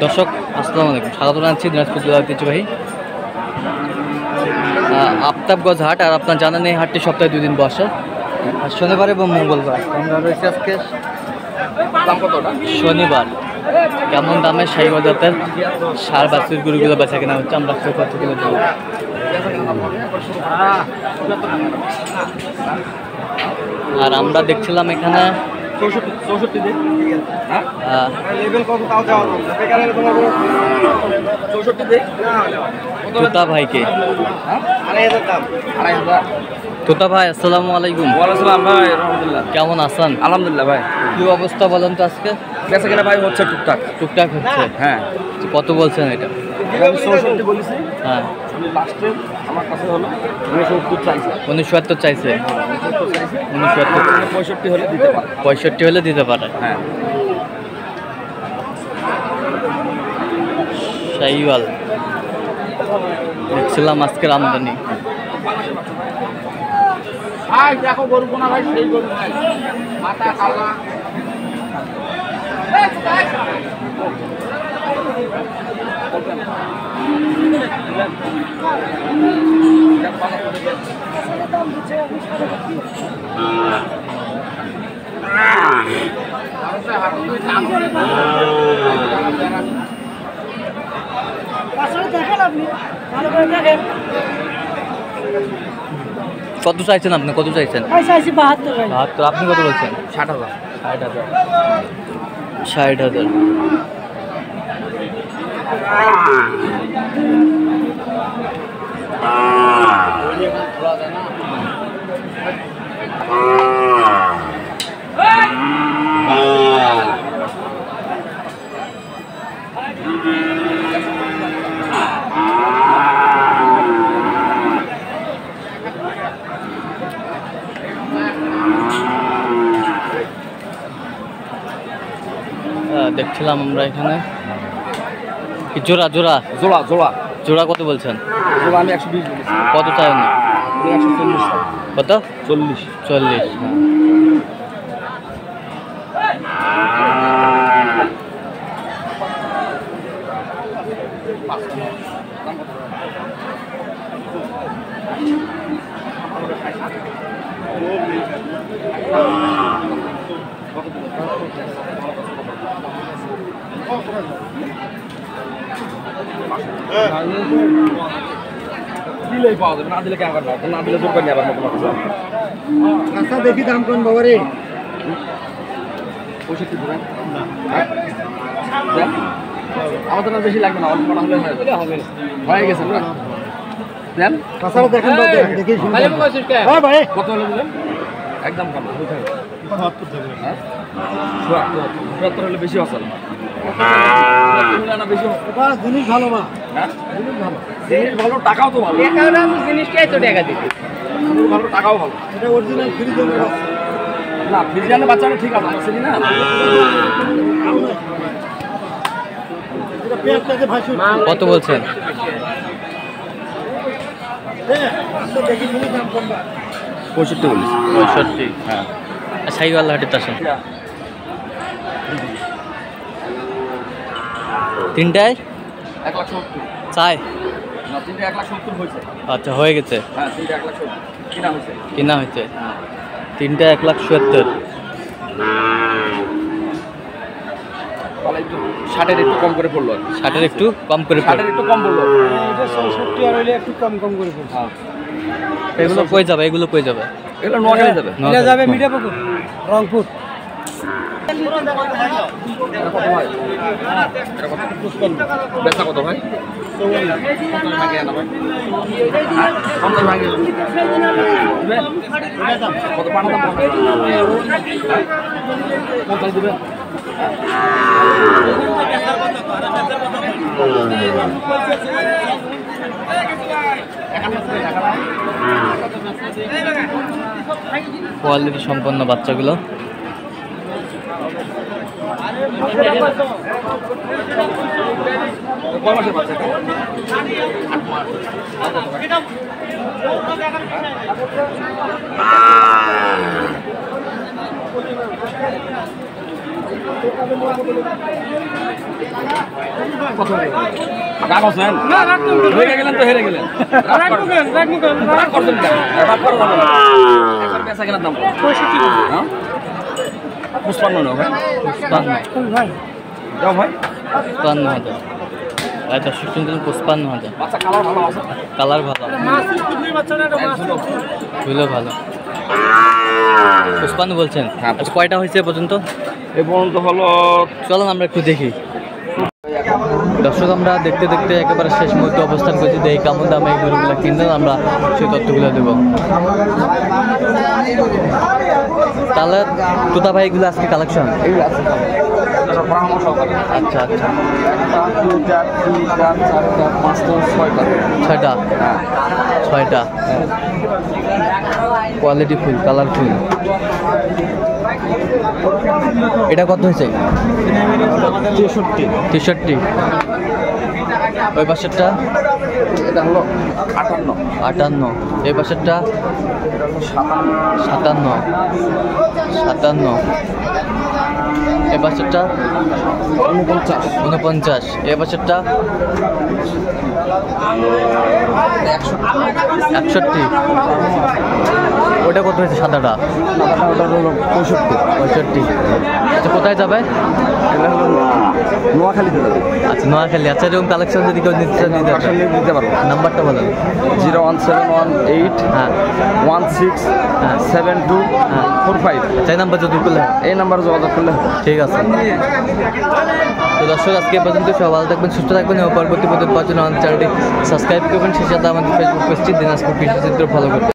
দর্শক আসসালামু আলাইকুম, স্বাগত জানাচ্ছি দিনাজপুর জেলার ঐতিহ্যবাহী আফতাবগঞ্জ হাট। আর আপনার জানেন এই হাটটি সপ্তাহে 2 দিন বসে, শনিবার এবং মঙ্গলবার। আমরা রয়েছি আজকে শনিবার। কেমন দামে শাহীবাগ জাতের সার বাছুর গরুগুলো বেচা কেনা হচ্ছে আমরা কতগুলো দেবো। আর আমরা দেখছিলাম এখানে তোতা ভাইকে। তোতা ভাই আসসালামু আলাইকুম। ভাই আলহামদুলিল্লাহ। কেমন আছেন? আলহামদুলিল্লাহ ভাই। কি অবস্থা বলেন তো আজকে? বেচা কেনা ভাই হচ্ছে টুকটাক টুকটাক হচ্ছে। হ্যাঁ। কত বলছেন এটা? আমি 64 বলেছি। হ্যাঁ, লাস্টে আমার কাছে হলো 69 চাইছে। 69 চাইছে। 69 65 হলে দিতে পারে। 65 হলে দিতে পারে। হ্যাঁ। শাহীওয়াল দেখছিলাম আজকের আমদানি। ভাই দেখো গরু কোনা ভাই, সেই গরু নাই, মাথা কালা। কত চাইছেন আপনি? কত চাইছেন? 72। আপনি কত বলছেন? 60,000। 60,000। দেখছিলাম আমরা এখানে জোড়া জোড়া জোড়া জোড়া জোড়া কত বলছেন? জোড়া আমি 120 বলেছি। কত চাই না? 140। কত? 40। 40। দিলেই পাওয়া যাবে, না দিলে কেমন না, না দিলে জোর করে নেবার মতো কথা। আচ্ছা দেখি দাম কোন বাবা রে। 65 দিবেন না? আমাদের না বেশি লাগবে না, অল্প কটা হলে হবে। হয়ে গেছে না? দেন তাছাড়া দেখেন তো দেখি শুনুন। হ্যাঁ ভাই কত হলে দিলেন? একদম কম না। 72 দেবেন। হ্যাঁ 74 হলে বেশি আসল না, বেশি বা জিনিস ভালো মা। হ্যাঁ জিনিস ভালো, টাকাও তো ভালো। জিনিসটাই তো টাকা দিতে ভালো, টাকাও ভালো। এটা অরিজিনাল ফ্রি দেবো। না ফ্রিজিয়ানের বাচ্চাটা ঠিক আছে, আসেনি না। এটা পেয়ারটাকে ভাসুন। কত বলছেন? হ্যাঁ আচ্ছা দেখি শুনি দাম কোন বা। 65 বলিস। 65। হ্যাঁ শাহীওয়াল হাটের আসেন। তিনটায় 1,70,000 চাই। না, 1,70,000 হয়েছে। আচ্ছা হয়ে গেছে, হ্যাঁ 1,70,000 কিনা হয়েছে। কিনা হয়েছে। তিনটা 1,70,000। তাহলে একটু 60-এর একটু কম করে পড়লো। 60-এর একটু কম করে 60-এর একটু কম পড়লো। এটা 67 আর হইলে একটু কম কম করে পড়ছে। হ্যাঁ এগুলো কই যাবে? এগুলো কই যাবে? এগুলো নোয়াখালী যাবে। এটা যাবে মিঠাপুকুর রংপুর। এটা কত ভাই? এটা কত? বেচা কত ভাই? 50 ভাগে না ভাই? 50 ভাগে কত? পানা দাম 50 দিবেন। কোয়ালিটি সম্পন্ন বাচ্চাগুলো। কয় মাসের বাচ্চা এটা? 8 মাস। রাগ আছেন? হেরে গেলেন তো হেরে গেলেন। রাগ করছেন কেন? রাগ করা যাবে না। এখন বেচা কেনার দাম কত? 65 হ্যাঁ? 55 না ভাই? 55 যাও ভাই। 55,000 দর্শক শুনছিলেন 55,000। বাচ্চা কালার ভালো আছে। কালার ভালো, ঝুলো ভালো। 55 বলছেন? হ্যাঁ। আচ্ছা, কয়টা হয়েছে এ পর্যন্ত? এ পর্যন্ত হলো চলুন আমরা একটু দেখি। দর্শক আমরা দেখতে দেখতে একেবারে শেষ মুহূর্তে অবস্থান করছি, দেখি কেমন দামে এই গরুগুলো কিনলেন, আমরা সেই তথ্যগুলো দেব। তাহলে তোতা ভাই এগুলো আজকে কালেকশন? এগুলো আছে পরামর্শ করে। আচ্ছা আচ্ছা, 2, 4, 3, 4, 4, 5, 6টা। 6টা? হ্যাঁ 6টা কোয়ালিটি ফুল, কালারফুল। এটা কত হয়েছে? 63। ওই পাশেরটা? এটা হলো 58। 58। এই পাশেরটা? 57। এই পাশেরটা? 49। এই পাশেরটা? 61। ওটা কত হয়েছে সাদাটা? ওটা হলো 65। আচ্ছা, কোথায় যাবে? এটা হলো নোয়াখালীতে যাবে। আচ্ছা, নোয়াখালী। আচ্ছা, এরকম কালেকশন যদি কেউ নিতে চান নিতে কালেকশন নিয়ে দিতে পারবো। নাম্বারটা বলেন। 01718 হ্যাঁ 167245। আচ্ছা, এই নাম্বার যদি করলে এই নাম্বারে যোগাযোগ করলে হবে। ঠিক আছে। তো দর্শক আজকে এ পর্যন্ত সবাই ভালো থাকবেন, সুস্থ থাকবেন এবং পরবর্তী পর্যন্ত পাওয়ার জন্য আমাদের চ্যানেলটি সাবস্ক্রাইব করবেন। সেই সাথে আমাদের ফেসবুক পেজটি দিনাজপুর কৃষি চিত্র ফলো করবেন।